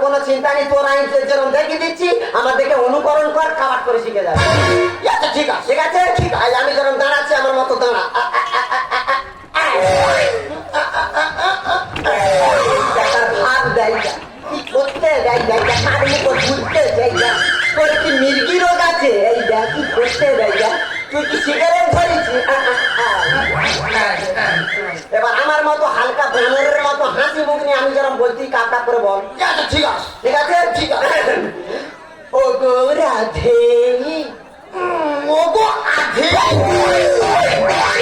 কোনো চিন্তা নেই, তোর আমি যেরকম দেখে দিচ্ছি আমার দেখে অনুকরণ কর, কাবাট করে শিখে যাবে। আচ্ছা ঠিক আছে ঠিক আছে, ঠিক আছে। আমি যেরকম দাঁড়াচ্ছি আমার মতো দাঁড়া। ভাব দেয় যা, কি করতে দেয় দেয় যা, কার মুখো ঝুলতে দেয় যা, তোর কি মির্গি রোগ আছে এই যা, কি করতে দেয় যা, তুই কি সিগারেট ধরেছি? এবার আমার মতো হালকা বানরের মতো হাসি মুখ নিয়ে আমি যেরকম বলছি কাপড় করে বল। আচ্ছা ঠিক আছে ঠিক আছে, ঠিক আছে। ও গো রাধে, ওগো আধে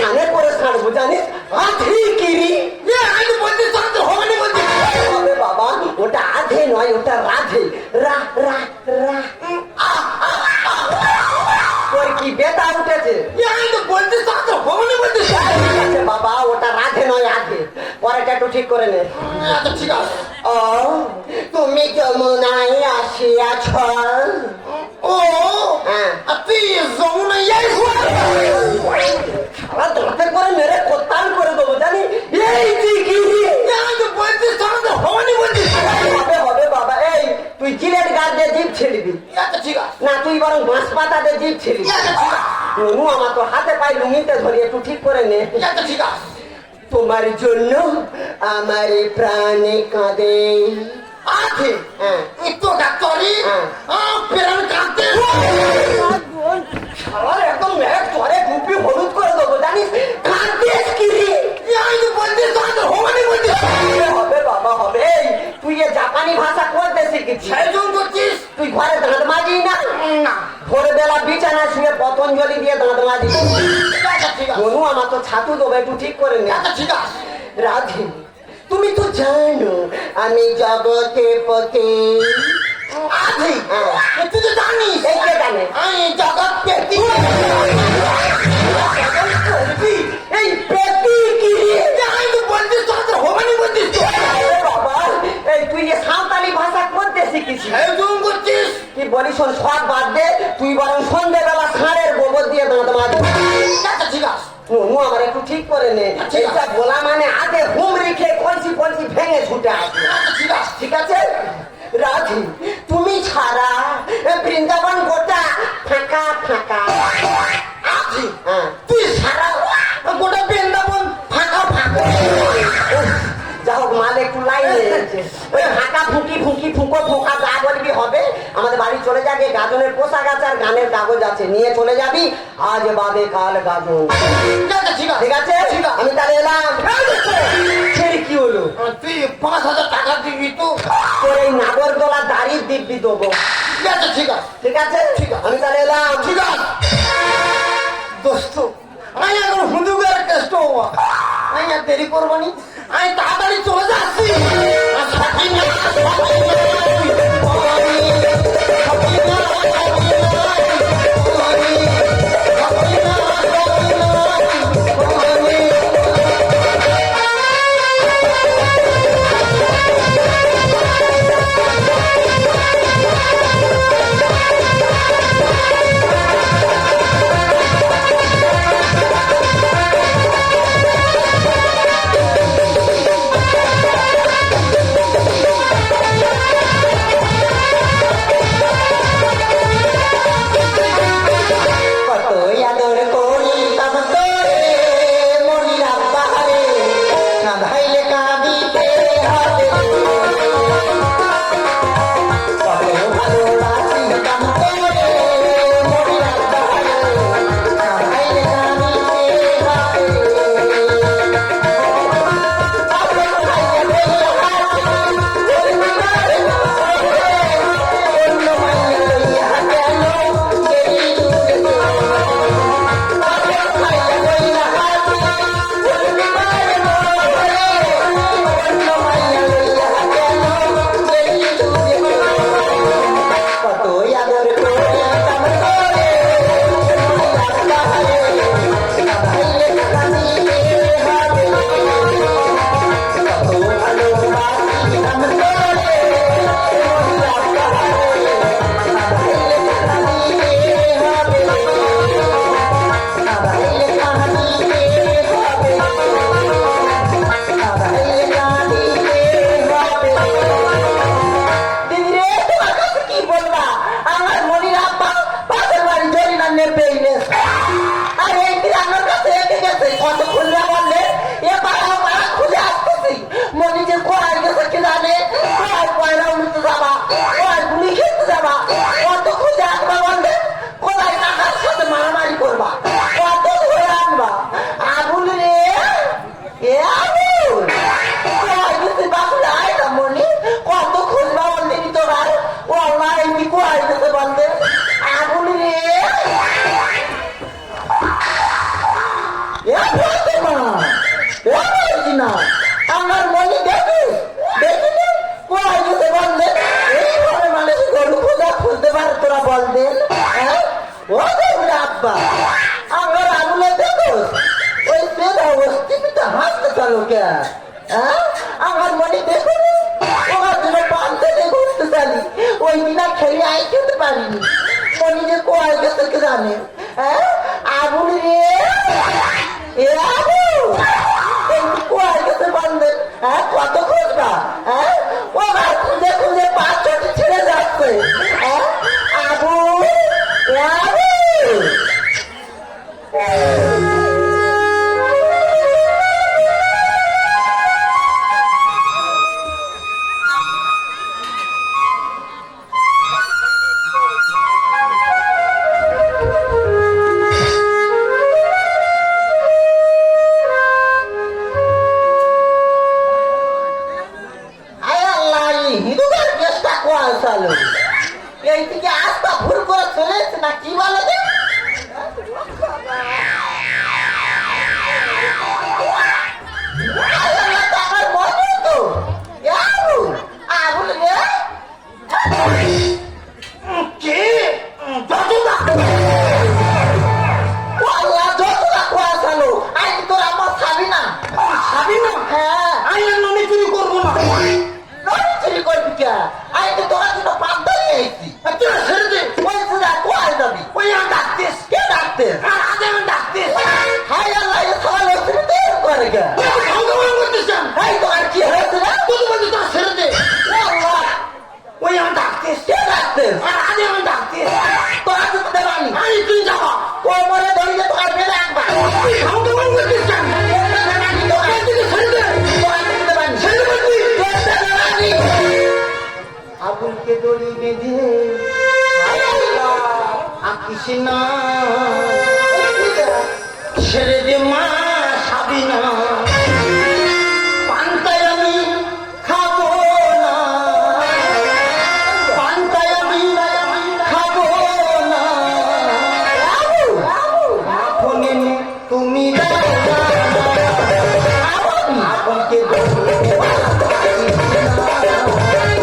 কানে করে ছাড়বো জানিস, আধে কিরি। আমি তো বলছি তো হবে না বলছি। হবে বাবা, ওটা আধে নয়, ওটা রাধে। রা রা রা, তোর কি বেতা উঠেছে? আমি তো বলছি তো হবে না বলছি। ঠিক আছে বাবা, ওটা রাধে নয় আধে, পরেটা একটু ঠিক করে নে। আচ্ছা ঠিক আছে। ও তুমি যমুনায় আসিয়াছ, ও হ্যাঁ, তুই যমুনায় সারা দাঁতে করে মেরে কোত্তাল করে দেবো জানি। এই তুই কি আমি তো বলছি তো হবে না বলছি। হবে হবে বাবা, এই তুই জিলেট গাছ দিয়ে জিভ ছেড়বি আচ্ছা ঠিক আছে। না, তুই বরং বাঁশ পাতা দিয়ে জিভ ছেড়বি। আচ্ছা ঠিক আছে। নু আমার তো হাতে পায়ে লুঙ্গিতে ধরি, একটু ঠিক করে নে। আচ্ছা ঠিক আছে। তোমার জন্য আমার প্রাণে কাঁদে। আছে হ্যাঁ, তো ডাক্তারি হ্যাঁ। প্রেরণ কাঁদতে শালার একদম এক চরে টুপি হলুদ করে দেবো জানিস। কাঁদিস কি রে? আমি তো বলছি তো হবে না বলছি। হবে বাবা হবে। এই তুই এ জাপানি ভাষা করতে শিখেছিস? সেজন করছিস তুই ঘরে দাঁত মাজি না? না। ভোরবেলা বিছানা শুয়ে পতঞ্জলি দিয়ে দাঁত মাজি। আচ্ছা ঠিক আছে। মনু আমার তো ছাতু দেবো, একটু ঠিক করে নে। আচ্ছা ঠিক আছে। রাধে, তুমি তো জানো আমি জগতে পতে। আছে হ্যাঁ, তুই তো জানিস এই কে জানে? আমি জগৎ পেতি। এই পেটি কি রে? আমি তো বলছি তো হবে না বলছি। আরে বাবা, এই তুই এ সাঁওতালি ভাষা করতে শিখেছিস? সেজন করছিস কি বলিস শোন, সব বাদ দে, তুই বরং সন্ধ্যেবেলা ষাঁড়ের গোবর দিয়ে দাঁত মাজি। আচ্ছা ঠিক আছে। নু আমার একটু ঠিক করে নে। এইটা বলা মানে আগে হুমড়ি খেয়ে কলসি ফলসি ভেঙে ছুটে আসবে। আচ্ছা ঠিক আছে। ঠিক আছে রাধে, তুমি ছাড়া বৃন্দাবন গোটা ফাঁকা ফাঁকা। আছে হ্যাঁ, তুই সারা গোটা বৃন্দাবন ফাঁকা ফাঁকা। যা হোক মাল একটু লাইনে এসেছে। ওই ফাঁকা ফুঁকি ফুঁকি ফুঁকো ফোঁকা গা বলবি হবে। আমাদের বাড়ি চলে যাবে, গাজনের পোশাক আছে আর গানের কাগজ আছে, নিয়ে চলে যাবি। আজ বাদে কাল গাজন। আচ্ছা ঠিক আছে। ঠিক আছে, আমি তাহলে এলাম। ছেড়ে কি হলো? তুই 5,000 টাকা দিবি তো। তোর এই নাগরদোলা দাড়ির দিব্যি দেবো। আচ্ছা ঠিক আছে। ঠিক আছে, ঠিক আছে। আমি তাহলে এলাম। ঠিক আছে দোস্ত, আমি এখন হুন্দুগার কেষ্ট হওয়া, আমি আর দেরি করবো নি, আমি তাড়াতাড়ি চলে যাচ্ছি। আর সঠিক না, সঠিক না, জানে কোথায় পয়লা উঠতে যাবা, কোথায় গুলি খেতে যাবা, কত খুঁজে আসবা বলবে, কোথায় টাকার সাথে মারামারি করবা, কত ধরে আনবা। আগুন রে এ আগুন, কোথায় গেছে বাবুলে আয়টা মনি, কত খুঁজবা বলতে কি তোমার ও আল্লাহ এমনি কোথায় গেছে বলতে। আগুন রে আমার মনে দেখিস দেখিনি কোথায় গেছে বললে, এইভাবে মানুষ গরু খোঁজা খুঁজতে পারে তোরা বলবেন। ও দেখলে আব্বা আমার আগুনে দেখোস ওই বেদা অস্তিত্বটা হাসতে চালো কে, আমার মনে দেখুন ওর জন্য পান থেকে ঘুরতে চালি, ওই দিনা খেয়ে আই খেতে পারিনি, মনে যে কোয়াই গেছে কে জানে। আগুন রে এ আগুন, কোয়াই গেছে বলবেন, কত খুঁজবা, ও ভাই খুঁজে খুঁজে 5-6টি ছেড়ে যাচ্ছে। আগুন এ আগুন, এই দিকে আস্তা ভুল করে চলে এসছে না কি বলে যে? আমার মনে তো আগুন রে কে যতটা যতটা কুয়াশালো আই তোর আমার খাবি না, খাবি না, হ্যাঁ আমি আর ননি চুরি করবো না। নয় চুরি করবি কে, আই তো তোরা জন্য পান্তা নিয়ে এসছি, তুই ছেড়ে দে, ওই সুদা কোয়ায় যাবি, ওই আমার ডাকতিস, কে ডাকতে আর আজ আমি ডাকতিস, হাই আল্লাহ এ সবাই অসুবিধা করে কে, ভগবান করতেছেন, হাই তোমার কি হয়েছে না, তুই বলছিস তোর ছেড়ে দে, আল্লাহ ওই আমার ডাকতিস, কে ডাকতে আর আজ আমি ডাকতিস, তোরা তো দেবানি আমি তুই যাবা, ওই মনে ধরিয়ে তোর বেড়ে একবার তুই ভগবান করতেছেন, তুই ছেড়ে দে, ছেড়ে দে বলছি। আগুনকে দড়ি বেঁধে আকিস না, ছেড়ে দে মা সাবিনা, পান্তায় আমি খাবো না, পান্তায় আমি খাবো না, এখন এনে তুমি দাও না, আগুনকে দড়ি ছেড়ে দে মা সাবিনা,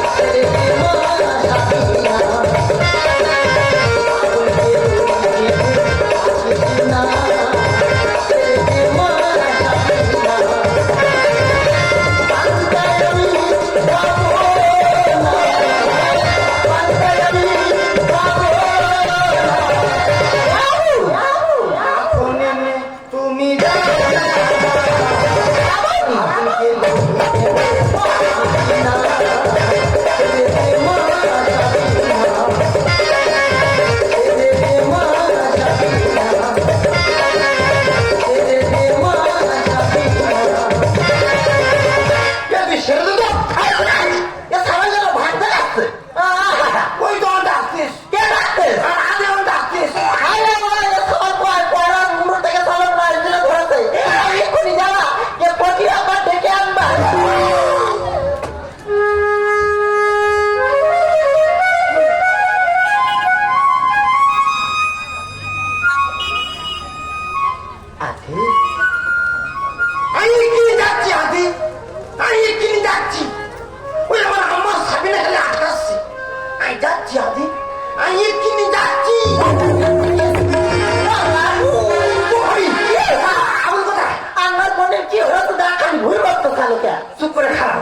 চুপ করে খারাপ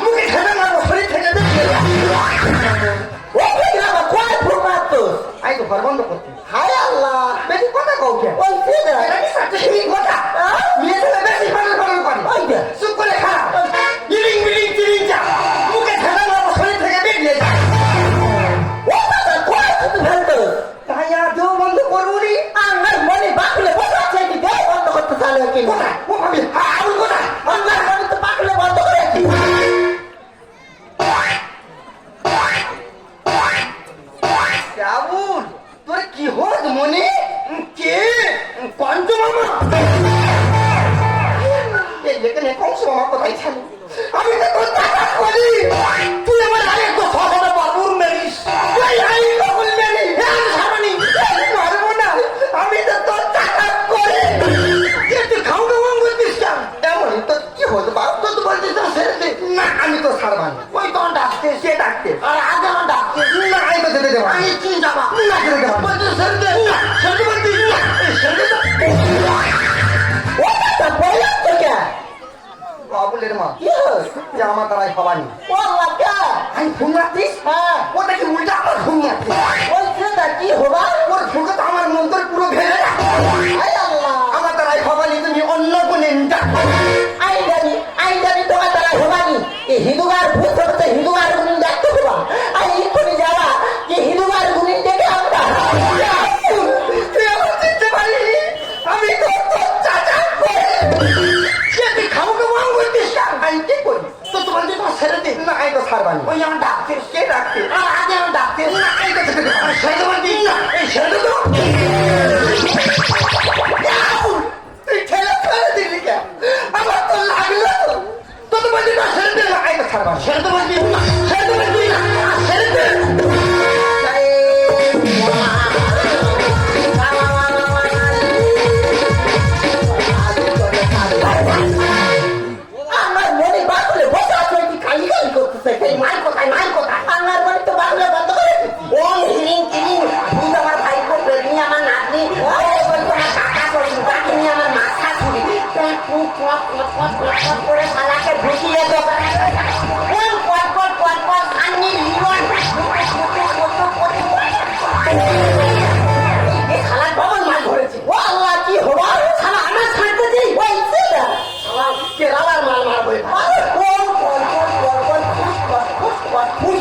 মুখে ঠেলে মারবো শরীর থেকে আই তো ঘর বন্ধ করতে হায় আল্লাহ বেশি কথা কও কে ওই ছেলে কথা মেয়ে ছেলে বেশি পালন পালন করে ওই যে চুপ করে খারাপ ইলিং বিলিং চিলিং চা মুখে ঠেলে মারবো শরীর থেকে বেরিয়ে যায় ও বাবা কোয়াই তুমি ফেলতো তাই আর দেও বন্ধ করবো নি আমার মনে বাকুলে বসাচ্ছে কি দেও বন্ধ করতে চালে কি কোথায় ও ভাবি হা কোথায় ছিলি? আমি তো তোর টাকা করি, তুই আমার আরেক তো ছশো বাবুর মেরিস, তুই আই কখন মেরি? আমি সারানি পারবো না, আমি তো তোর টাকা করি। তুই খাও খাওয়া বলছিস কেন? এমনই তো কি হতো বাপ, তো তুই বলছিস না ছেড়ে দে। না আমি তো ছাড়বানি, ওই তখন ডাকতে সে ডাকতে, আর আগে আমার ডাকতে না, আমি তো যেতে দেবো, আমি চিন যাবা না, যেতে দেবো বলছিস ছেড়ে দে না, ছেড়ে বলছিস না, ছেড়ে দে। ওটা বললাম তো কে? বাবুলের মা কি হয়? যে আমার দ্বারাই হবানি, বললা কে? আমি ফোন রাখতিস, হ্যাঁ ওটা কি উল্টা আমার ফোন রাখতিস, ওই ছেলেটা কি হবা? ওর ফোনটা তো আমার মন্তর পুরো ভেঙে রাখে। আয় আল্লাহ, আমার দ্বারাই হবানি, তুমি অন্য কোনে আই জানি তোমার দ্বারা হবানি। এই হিন্দুগার ভূত হবে তো হিন্দুগার গুণিন দেখতে হবা। আর এই করে যাওয়া যে হিন্দুগার গুণিন দেখে আমরা তুই আমার চিনতে পারিনি, আমি তো তোর চাচা করে। সে তুই খাবো খাবো আম করতিস কেন? আমি কি করি? তো তোমার যে তোমার ছেড়ে দে না, আমি তো ছাড়বানি, ওই আমার ডাকতে কে ডাকতে, আর আগে আমার ডাকতে না, আমি তো ছেড়ে দে, আর ছেড়ে বলছিস না, এই ছেড়ে দে তো। তুই ঠেলে ফেলে দিলি কেন? আমার তো লাগলো তো, তো তো বলছিস না ছেড়ে দে না, আমি তো ছাড়বানি, ছেড়ে তো বলছিস না, ছেড়ে তো বলছিস না, আর ছেড়ে দে। আমার মনে বাকলে বসে আছে কি খালি খালি করতেছে। এই মাল কোথায়, মাল কোথায়? আমার মনে তো বাংলা বন্ধ করে ও হিলিং কিলিং। তুই তো আমার ভাই কো বেগনি, আমার নাতনি, ওই বলতো আমার কাকা করি, কাকি নিয়ে আমার মাথা ছুরি করে শালাকে ঢুকিয়ে দেব। কোন পট খানি লিওন এই খালার বাবার মাল ধরেছে। ও আল্লাহ, কি হবা? শালা আমার ছাড়তে দিই ওই ছেলে শালা কেরালার মাল মারবো। কোন ফুস